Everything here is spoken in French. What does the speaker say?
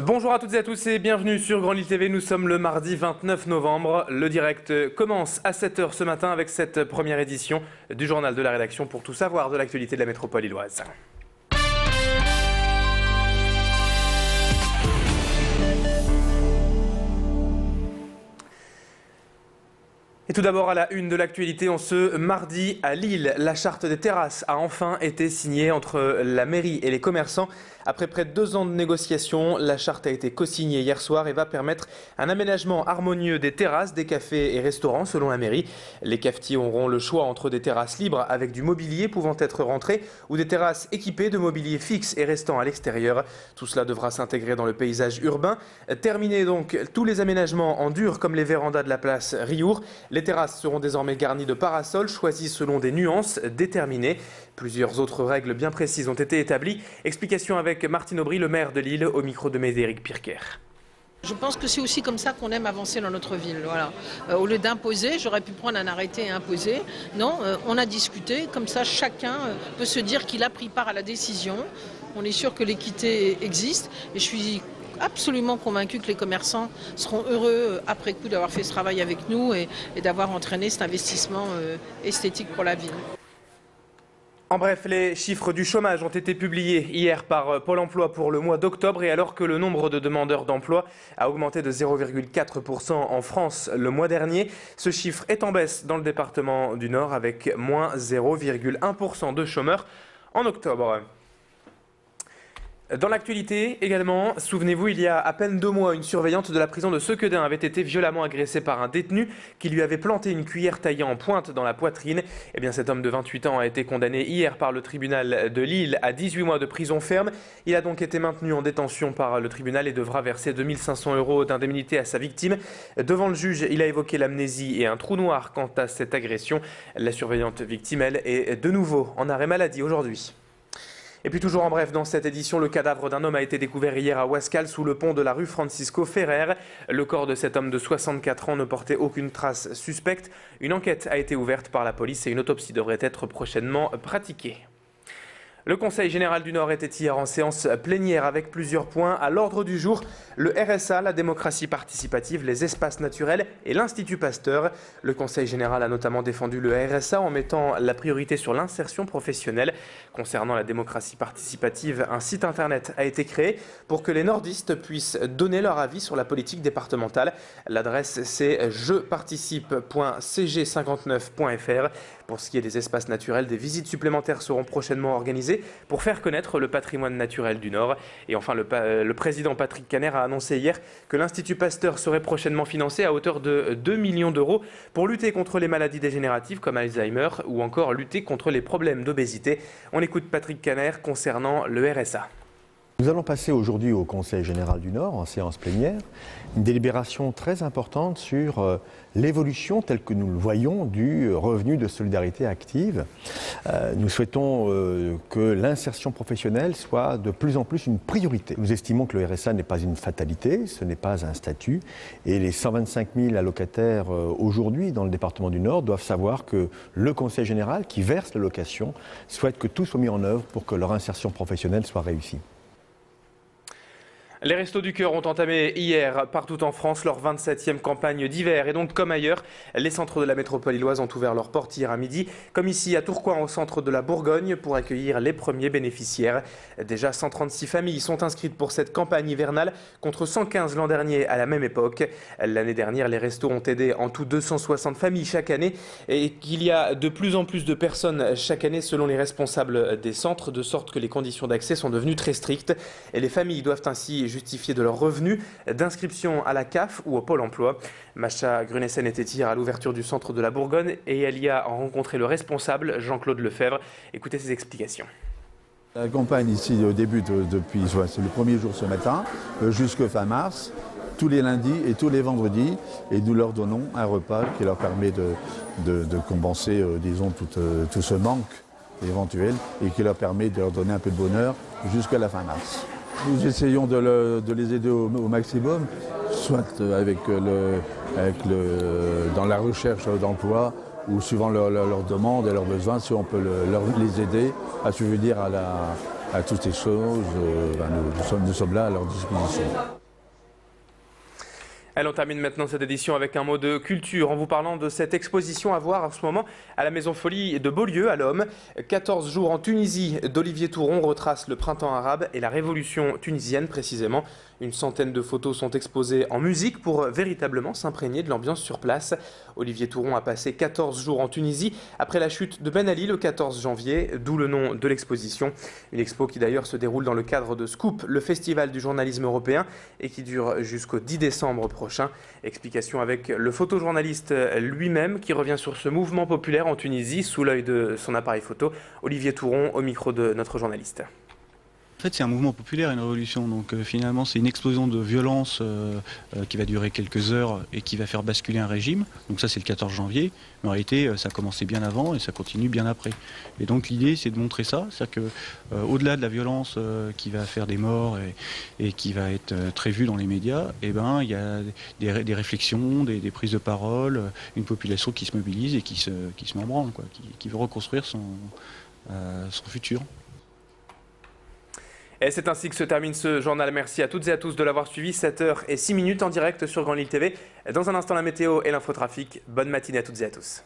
Bonjour à toutes et à tous et bienvenue sur Grand Lille TV. Nous sommes le mardi 29 novembre. Le direct commence à 7 h ce matin avec cette première édition du journal de la rédaction pour tout savoir de l'actualité de la métropole lilloise. Et tout d'abord à la une de l'actualité, en ce mardi à Lille, la charte des terrasses a enfin été signée entre la mairie et les commerçants. Après près de 2 ans de négociations, la charte a été co-signée hier soir et va permettre un aménagement harmonieux des terrasses, des cafés et restaurants selon la mairie. Les cafetiers auront le choix entre des terrasses libres avec du mobilier pouvant être rentré ou des terrasses équipées de mobilier fixe et restant à l'extérieur. Tout cela devra s'intégrer dans le paysage urbain. Terminés donc tous les aménagements en dur comme les vérandas de la place Riour. Les terrasses seront désormais garnies de parasols choisis selon des nuances déterminées. Plusieurs autres règles bien précises ont été établies. Explication avec Martine Aubry, le maire de Lille, au micro de Médéric Pirker. Je pense que c'est aussi comme ça qu'on aime avancer dans notre ville. Voilà. Au lieu d'imposer, j'aurais pu prendre un arrêté et imposer. Non, on a discuté, comme ça chacun peut se dire qu'il a pris part à la décision. On est sûr que l'équité existe et je suis absolument convaincu que les commerçants seront heureux après coup d'avoir fait ce travail avec nous et d'avoir entraîné cet investissement esthétique pour la ville. En bref, les chiffres du chômage ont été publiés hier par Pôle emploi pour le mois d'octobre et alors que le nombre de demandeurs d'emploi a augmenté de 0,4% en France le mois dernier, ce chiffre est en baisse dans le département du Nord avec moins 0,1% de chômeurs en octobre. Dans l'actualité également, souvenez-vous, il y a à peine 2 mois, une surveillante de la prison de Sequedin avait été violemment agressée par un détenu qui lui avait planté une cuillère taillée en pointe dans la poitrine. Eh bien, cet homme de 28 ans a été condamné hier par le tribunal de Lille à 18 mois de prison ferme. Il a donc été maintenu en détention par le tribunal et devra verser 2 500 € d'indemnité à sa victime. Devant le juge, il a évoqué l'amnésie et un trou noir quant à cette agression. La surveillante victime, elle, est de nouveau en arrêt maladie aujourd'hui. Et puis toujours en bref, dans cette édition, le cadavre d'un homme a été découvert hier à Ouascal sous le pont de la rue Francisco Ferrer. Le corps de cet homme de 64 ans ne portait aucune trace suspecte. Une enquête a été ouverte par la police et une autopsie devrait être prochainement pratiquée. Le Conseil général du Nord était hier en séance plénière avec plusieurs points à l'ordre du jour. Le RSA, la démocratie participative, les espaces naturels et l'Institut Pasteur. Le Conseil général a notamment défendu le RSA en mettant la priorité sur l'insertion professionnelle. Concernant la démocratie participative, un site internet a été créé pour que les nordistes puissent donner leur avis sur la politique départementale. L'adresse c'est jeparticipe.cg59.fr. Pour ce qui est des espaces naturels, des visites supplémentaires seront prochainement organisées pour faire connaître le patrimoine naturel du Nord. Et enfin, le président Patrick Caner a annoncé hier que l'Institut Pasteur serait prochainement financé à hauteur de 2 millions d'euros pour lutter contre les maladies dégénératives comme Alzheimer ou encore lutter contre les problèmes d'obésité. On écoute Patrick Caner concernant le RSA. Nous allons passer aujourd'hui au Conseil général du Nord, en séance plénière, une délibération très importante sur l'évolution, telle que nous le voyons, du revenu de solidarité active. Nous souhaitons que l'insertion professionnelle soit de plus en plus une priorité. Nous estimons que le RSA n'est pas une fatalité, ce n'est pas un statut, et les 125 000 allocataires aujourd'hui dans le département du Nord doivent savoir que le Conseil général, qui verse l'allocation, souhaite que tout soit mis en œuvre pour que leur insertion professionnelle soit réussie. Les Restos du Cœur ont entamé hier partout en France leur 27e campagne d'hiver. Et donc, comme ailleurs, les centres de la métropole lilloise ont ouvert leurs portes hier à midi, comme ici à Tourcoing au centre de la Bourgogne, pour accueillir les premiers bénéficiaires. Déjà 136 familles sont inscrites pour cette campagne hivernale, contre 115 l'an dernier à la même époque. L'année dernière, les restos ont aidé en tout 260 familles chaque année et qu'il y a de plus en plus de personnes chaque année selon les responsables des centres, de sorte que les conditions d'accès sont devenues très strictes. Et les familles doivent ainsi justifier de leurs revenus d'inscription à la CAF ou au Pôle emploi. Macha Grunessen était hier à l'ouverture du centre de la Bourgogne et elle y a rencontré le responsable Jean-Claude Lefebvre. Écoutez ses explications. La campagne ici débute depuis c'est le premier jour ce matin jusqu'à fin mars, tous les lundis et tous les vendredis, et nous leur donnons un repas qui leur permet de compenser disons tout ce manque éventuel et qui leur permet de leur donner un peu de bonheur jusqu'à la fin mars. Nous essayons de les aider au maximum, soit dans la recherche d'emploi ou suivant leurs demandes et leurs besoins, si on peut les aider à subvenir à à toutes ces choses, nous sommes là à leur disposition. Allez, on termine maintenant cette édition avec un mot de culture en vous parlant de cette exposition à voir en ce moment à la Maison Folie de Beaulieu à l'Homme. 14 jours en Tunisie d'Olivier Touron retrace le printemps arabe et la révolution tunisienne précisément. Une centaine de photos sont exposées en musique pour véritablement s'imprégner de l'ambiance sur place. Olivier Touron a passé 14 jours en Tunisie après la chute de Ben Ali le 14 janvier, d'où le nom de l'exposition. Une expo qui d'ailleurs se déroule dans le cadre de Scoop, le festival du journalisme européen, et qui dure jusqu'au 10 décembre prochain. Explication avec le photojournaliste lui-même qui revient sur ce mouvement populaire en Tunisie sous l'œil de son appareil photo. Olivier Touron au micro de notre journaliste. En fait, c'est un mouvement populaire, une révolution. Donc finalement, c'est une explosion de violence qui va durer quelques heures et qui va faire basculer un régime. Donc ça, c'est le 14 janvier. Mais en réalité, ça a commencé bien avant et ça continue bien après. Et donc l'idée, c'est de montrer ça. C'est-à-dire qu'au-delà de la violence qui va faire des morts et qui va être très vue dans les médias, eh ben, il y a des réflexions, des prises de parole, une population qui se mobilise et qui se met en branle, quoi, qui veut reconstruire son futur. Et c'est ainsi que se termine ce journal. Merci à toutes et à tous de l'avoir suivi. 7h06 en direct sur Grand Lille TV. Dans un instant, la météo et l'infotrafic. Bonne matinée à toutes et à tous.